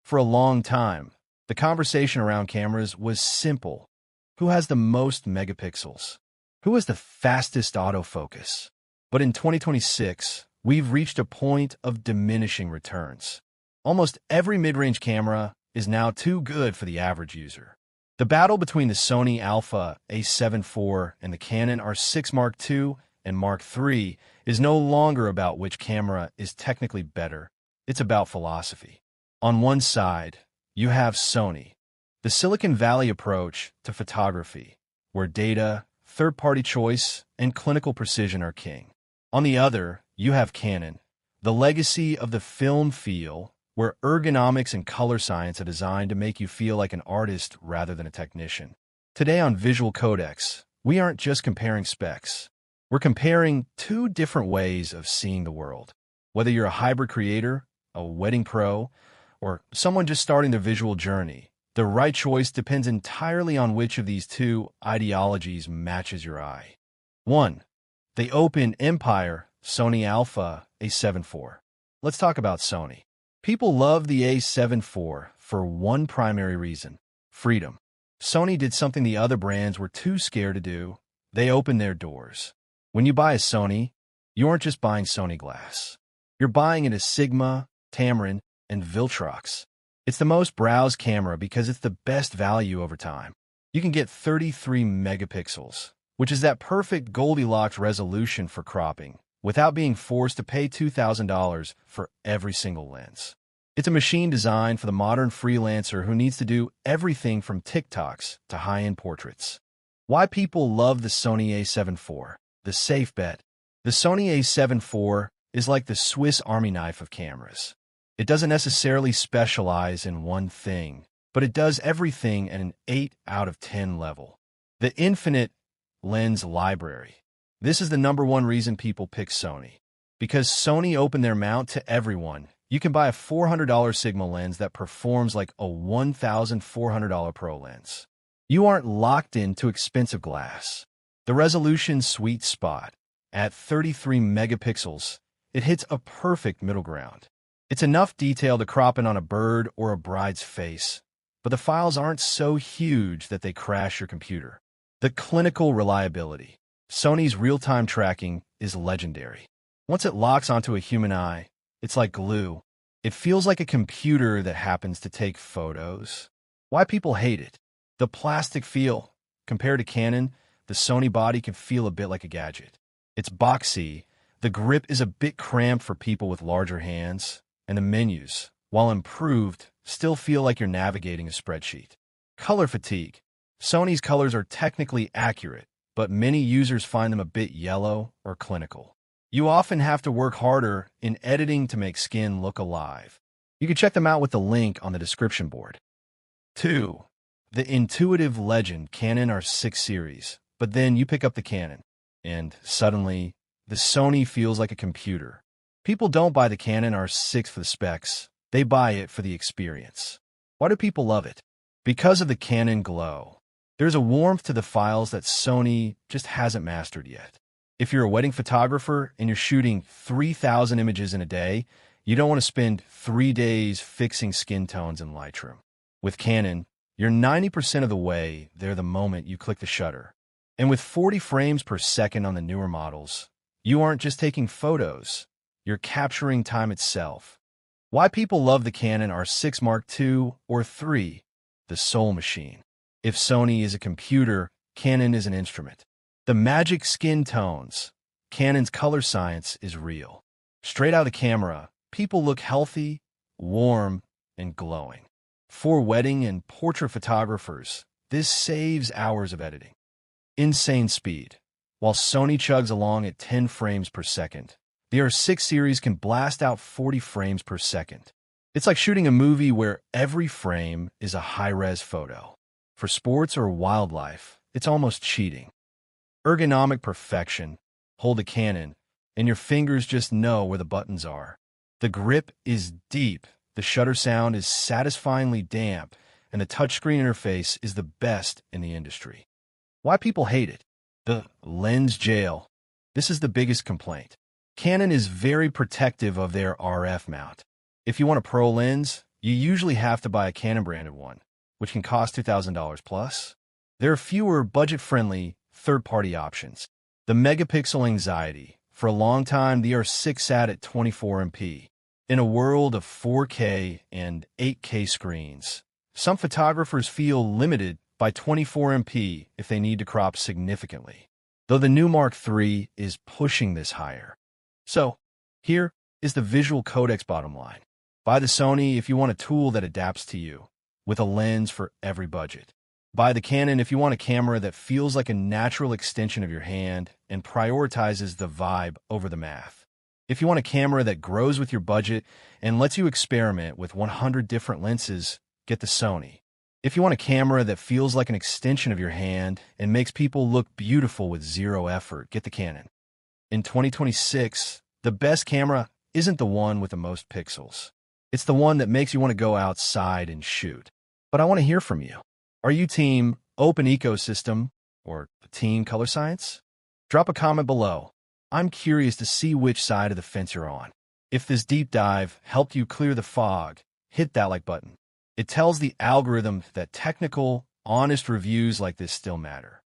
For a long time, the conversation around cameras was simple. Who has the most megapixels? Who has the fastest autofocus? But in 2026, we've reached a point of diminishing returns. Almost every mid-range camera is now too good for the average user. The battle between the Sony Alpha A7 IV and the Canon R6 Mark II and Mark III is no longer about which camera is technically better. It's about philosophy. On one side, you have Sony, the Silicon Valley approach to photography, where data, third-party choice, and clinical precision are king. On the other, you have Canon, the legacy of the film feel, where ergonomics and color science are designed to make you feel like an artist rather than a technician. Today on Visual Codex, we aren't just comparing specs. We're comparing two different ways of seeing the world. Whether you're a hybrid creator, a wedding pro, or someone just starting their visual journey, the right choice depends entirely on which of these two ideologies matches your eye. 1. The Open Empire Sony Alpha A7 IV. Let's talk about Sony. People love the A7 IV for one primary reason: freedom. Sony did something the other brands were too scared to do. They opened their doors. When you buy a Sony, you aren't just buying Sony glass. You're buying it as Sigma, Tamron, and Viltrox. It's the most browsed camera because it's the best value over time. You can get 33 megapixels, which is that perfect Goldilocks resolution for cropping, without being forced to pay $2,000 for every single lens. It's a machine designed for the modern freelancer who needs to do everything from TikToks to high-end portraits. Why people love the Sony A7 IV? The safe bet. The Sony A7 IV is like the Swiss Army knife of cameras. It doesn't necessarily specialize in one thing, but it does everything at an 8 out of 10 level. The infinite lens library. This is the number one reason people pick Sony. Because Sony opened their mount to everyone, you can buy a $400 Sigma lens that performs like a $1,400 Pro lens. You aren't locked into expensive glass. The resolution sweet spot, at 33 megapixels, it hits a perfect middle ground. It's enough detail to crop in on a bird or a bride's face, but the files aren't so huge that they crash your computer. The clinical reliability. Sony's real-time tracking is legendary. Once it locks onto a human eye, it's like glue. It feels like a computer that happens to take photos. Why people hate it? The plastic feel. Compared to Canon, the Sony body can feel a bit like a gadget. It's boxy. The grip is a bit cramped for people with larger hands. And the menus, while improved, still feel like you're navigating a spreadsheet. Color fatigue. Sony's colors are technically accurate, but many users find them a bit yellow or clinical. You often have to work harder in editing to make skin look alive. You can check them out with the link on the description board. 2. The intuitive legend Canon R6 series, but then you pick up the Canon, and suddenly, the Sony feels like a computer. People don't buy the Canon R6 for the specs, they buy it for the experience. Why do people love it? Because of the Canon Glow. There's a warmth to the files that Sony just hasn't mastered yet. If you're a wedding photographer and you're shooting 3,000 images in a day, you don't want to spend 3 days fixing skin tones in Lightroom. With Canon, you're 90% of the way there the moment you click the shutter. And with 40 frames per second on the newer models, you aren't just taking photos. You're capturing time itself. Why people love the Canon R6 Mark II or III, the soul machine. If Sony is a computer, Canon is an instrument. The magic skin tones. Canon's color science is real. Straight out of the camera, people look healthy, warm, and glowing. For wedding and portrait photographers, this saves hours of editing. Insane speed. While Sony chugs along at 10 frames per second, the R6 series can blast out 40 frames per second. It's like shooting a movie where every frame is a high-res photo. For sports or wildlife, it's almost cheating. Ergonomic perfection. Hold a Canon, and your fingers just know where the buttons are. The grip is deep, the shutter sound is satisfyingly damp, and the touchscreen interface is the best in the industry. Why people hate it? The lens jail. This is the biggest complaint. Canon is very protective of their RF mount. If you want a pro lens, you usually have to buy a Canon branded one, which can cost $2,000 plus. There are fewer budget-friendly third-party options. The megapixel anxiety. For a long time, the R6 sat at 24MP. In a world of 4K and 8K screens, some photographers feel limited by 24MP if they need to crop significantly, though the new Mark III is pushing this higher. So, here is the Visual Codex bottom line. Buy the Sony if you want a tool that adapts to you, with a lens for every budget. Buy the Canon if you want a camera that feels like a natural extension of your hand and prioritizes the vibe over the math. If you want a camera that grows with your budget and lets you experiment with 100 different lenses, get the Sony. If you want a camera that feels like an extension of your hand and makes people look beautiful with zero effort, get the Canon. In 2026, the best camera isn't the one with the most pixels. It's the one that makes you want to go outside and shoot. But I want to hear from you. Are you team open ecosystem or team color science? Drop a comment below. I'm curious to see which side of the fence you're on. If this deep dive helped you clear the fog, hit that like button. It tells the algorithm that technical, honest reviews like this still matter.